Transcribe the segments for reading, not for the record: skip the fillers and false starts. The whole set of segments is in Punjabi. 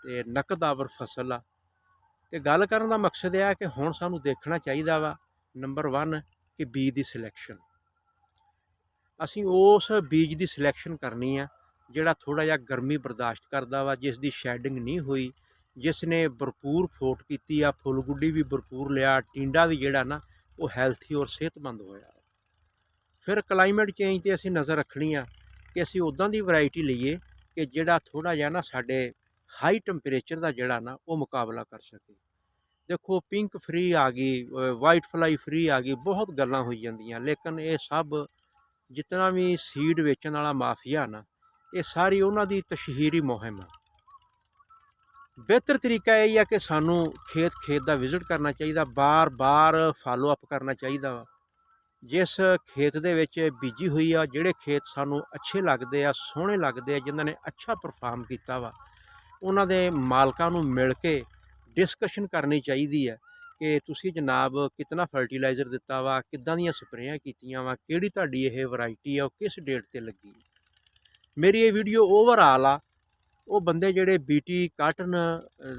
ਤੇ ਨਕਦਾਵਰ ਫਸਲ ਆ। ਤੇ ਗੱਲ ਕਰਨ ਦਾ ਮਕਸਦ ਇਹ ਆ ਕਿ ਹੁਣ ਸਾਨੂੰ ਦੇਖਣਾ ਚਾਹੀਦਾ ਵਾ ਨੰਬਰ 1 ਕਿ ਬੀਜ ਦੀ ਸਿਲੈਕਸ਼ਨ। ਅਸੀਂ ਉਸ ਬੀਜ ਦੀ ਸਿਲੈਕਸ਼ਨ ਕਰਨੀ ਆ ਜਿਹੜਾ ਥੋੜ੍ਹਾ ਜਿਹਾ ਗਰਮੀ ਬਰਦਾਸ਼ਤ ਕਰਦਾ ਵਾ, ਜਿਸ ਦੀ ਸ਼ੈਡਿੰਗ ਨਹੀਂ ਹੋਈ, ਜਿਸ ਨੇ ਭਰਪੂਰ ਫੋਟ ਕੀਤੀ ਆ, ਫੁੱਲ ਗੁੱਡੀ ਵੀ ਭਰਪੂਰ ਲਿਆ, ਟਿੰਡਾ ਵੀ ਜਿਹੜਾ ਨਾ ਉਹ ਹੈਲਥੀ ਔਰ ਸਿਹਤਮੰਦ ਹੋਇਆ। ਫਿਰ ਕਲਾਈਮੇਟ ਚੇਂਜ 'ਤੇ ਅਸੀਂ ਨਜ਼ਰ ਰੱਖਣੀ ਆ ਕਿ ਅਸੀਂ ਉੱਦਾਂ ਦੀ ਵੈਰਾਈਟੀ ਲਈਏ ਕਿ ਜਿਹੜਾ ਥੋੜ੍ਹਾ ਜਿਹਾ ਨਾ ਸਾਡੇ ਹਾਈ ਟੈਂਪਰੇਚਰ ਦਾ ਜਿਹੜਾ ਨਾ ਉਹ ਮੁਕਾਬਲਾ ਕਰ ਸਕੇ। ਦੇਖੋ ਪਿੰਕ ਫਰੀ ਆ ਗਈ, ਵਾਈਟ ਫਲਾਈ ਫਰੀ ਆ ਗਈ, ਬਹੁਤ ਗੱਲਾਂ ਹੋਈ ਜਾਂਦੀਆਂ, ਲੇਕਿਨ ਇਹ ਸਭ ਜਿਤਨਾ ਵੀ ਸੀਡ ਵੇਚਣ ਵਾਲਾ ਮਾਫੀਆ ਨਾ, ਇਹ ਸਾਰੀ ਉਹਨਾਂ ਦੀ ਤਸ਼ਹੀਰੀ ਮੁਹਿੰਮ ਆ। ਬਿਹਤਰ ਤਰੀਕਾ ਇਹ ਆ ਕਿ ਸਾਨੂੰ ਖੇਤ ਦਾ ਵਿਜ਼ਿਟ ਕਰਨਾ ਚਾਹੀਦਾ, ਬਾਰ-ਬਾਰ ਫਾਲੋ ਅਪ ਕਰਨਾ ਚਾਹੀਦਾ ਵਾ। ਜਿਸ ਖੇਤ ਦੇ ਵਿੱਚ ਬੀਜੀ ਹੋਈ ਆ, ਜਿਹੜੇ ਖੇਤ ਸਾਨੂੰ ਅੱਛੇ ਲੱਗਦੇ ਆ, ਸੋਹਣੇ ਲੱਗਦੇ ਆ, ਜਿਨ੍ਹਾਂ ਨੇ ਅੱਛਾ ਪਰਫਾਰਮ ਕੀਤਾ ਵਾ, ਉਹਨਾਂ ਦੇ ਮਾਲਕਾਂ ਨੂੰ ਮਿਲ ਕੇ ਡਿਸਕਸ਼ਨ ਕਰਨੀ ਚਾਹੀਦੀ ਹੈ ਕਿ ਤੁਸੀਂ ਜਨਾਬ ਕਿਤਨਾ ਫਰਟੀਲਾਈਜ਼ਰ ਦਿੱਤਾ ਵਾ, ਕਿੱਦਾਂ ਦੀਆਂ ਸਪਰੇਆਂ ਕੀਤੀਆਂ ਵਾ, ਕਿਹੜੀ ਤੁਹਾਡੀ ਇਹ ਵੈਰਾਈਟੀ ਆ, ਉਹ ਕਿਸ ਡੇਟ 'ਤੇ ਲੱਗੀ। ਮੇਰੀ ਇਹ ਵੀਡੀਓ ਓਵਰਆਲ ਆ ਉਹ ਬੰਦੇ ਜਿਹੜੇ ਬੀਟੀ ਕਾਟਨ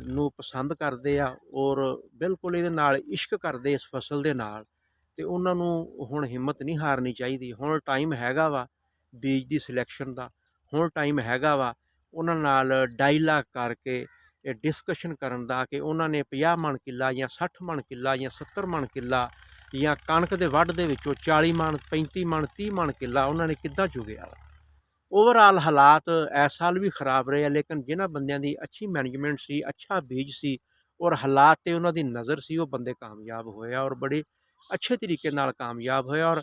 ਨੂੰ ਪਸੰਦ ਕਰਦੇ ਆ ਔਰ ਬਿਲਕੁਲ ਇਹਦੇ ਨਾਲ ਇਸ਼ਕ ਕਰਦੇ ਇਸ ਫਸਲ ਦੇ ਨਾਲ, ਅਤੇ ਉਹਨਾਂ ਨੂੰ ਹੁਣ ਹਿੰਮਤ ਨਹੀਂ ਹਾਰਨੀ ਚਾਹੀਦੀ। ਹੁਣ ਟਾਈਮ ਹੈਗਾ ਵਾ ਬੀਜ ਦੀ ਸਿਲੈਕਸ਼ਨ ਦਾ, ਹੁਣ ਟਾਈਮ ਹੈਗਾ ਵਾ ਉਹਨਾਂ ਨਾਲ ਡਾਇਲਾਗ ਕਰਕੇ ਇਹ ਡਿਸਕਸ਼ਨ ਕਰਨ ਦਾ ਕਿ ਉਹਨਾਂ ਨੇ 50 ਮਣ ਕਿੱਲਾ ਜਾਂ 60 ਮਣ ਕਿੱਲਾ ਜਾਂ 70 ਮਣ ਕਿੱਲਾ ਜਾਂ ਕਣਕ ਦੇ ਵੱਢ ਦੇ ਵਿੱਚੋਂ 40 ਮਣ 35 ਮਣ 30 ਮਣ ਕਿੱਲਾ ਉਹਨਾਂ ਨੇ ਕਿੱਦਾਂ ਚੁਗਿਆ ਵਾ। ਓਵਰਆਲ ਹਾਲਾਤ ਇਸ ਸਾਲ ਵੀ ਖਰਾਬ ਰਹੇ ਆ, ਲੇਕਿਨ ਜਿਨ੍ਹਾਂ ਬੰਦਿਆਂ ਦੀ ਅੱਛੀ ਮੈਨੇਜਮੈਂਟ ਸੀ, ਅੱਛਾ ਬੀਜ ਸੀ ਔਰ ਹਾਲਾਤ 'ਤੇ ਉਹਨਾਂ ਦੀ ਨਜ਼ਰ ਸੀ, ਉਹ ਬੰਦੇ ਕਾਮਯਾਬ ਹੋਏ ਆ ਔਰ ਬੜੇ ਅੱਛੇ ਤਰੀਕੇ ਨਾਲ ਕਾਮਯਾਬ ਹੋਇਆ। ਔਰ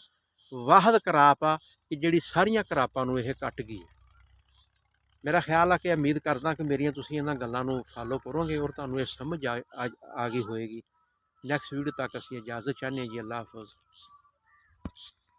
ਵਾਹਦ ਕਰਾਪ ਆ ਕਿ ਜਿਹੜੀ ਸਾਰੀਆਂ ਕਰਾਪਾਂ ਨੂੰ ਇਹ ਕੱਟ ਗਈ। ਮੇਰਾ ਖਿਆਲ ਆ ਕਿ ਉਮੀਦ ਕਰਦਾ ਕਿ ਮੇਰੀਆਂ ਤੁਸੀਂ ਇਹਨਾਂ ਗੱਲਾਂ ਨੂੰ ਫਾਲੋ ਕਰੋਗੇ ਔਰ ਤੁਹਾਨੂੰ ਇਹ ਸਮਝ ਆ ਗਈ ਹੋਏਗੀ। ਨੈਕਸਟ ਵੀਡੀਓ ਤੱਕ ਅਸੀਂ ਇਜਾਜ਼ਤ ਚਾਹੁੰਦੇ ਹਾਂ ਜੀ। ਅੱਲਾ ਹਾਫਿਜ਼।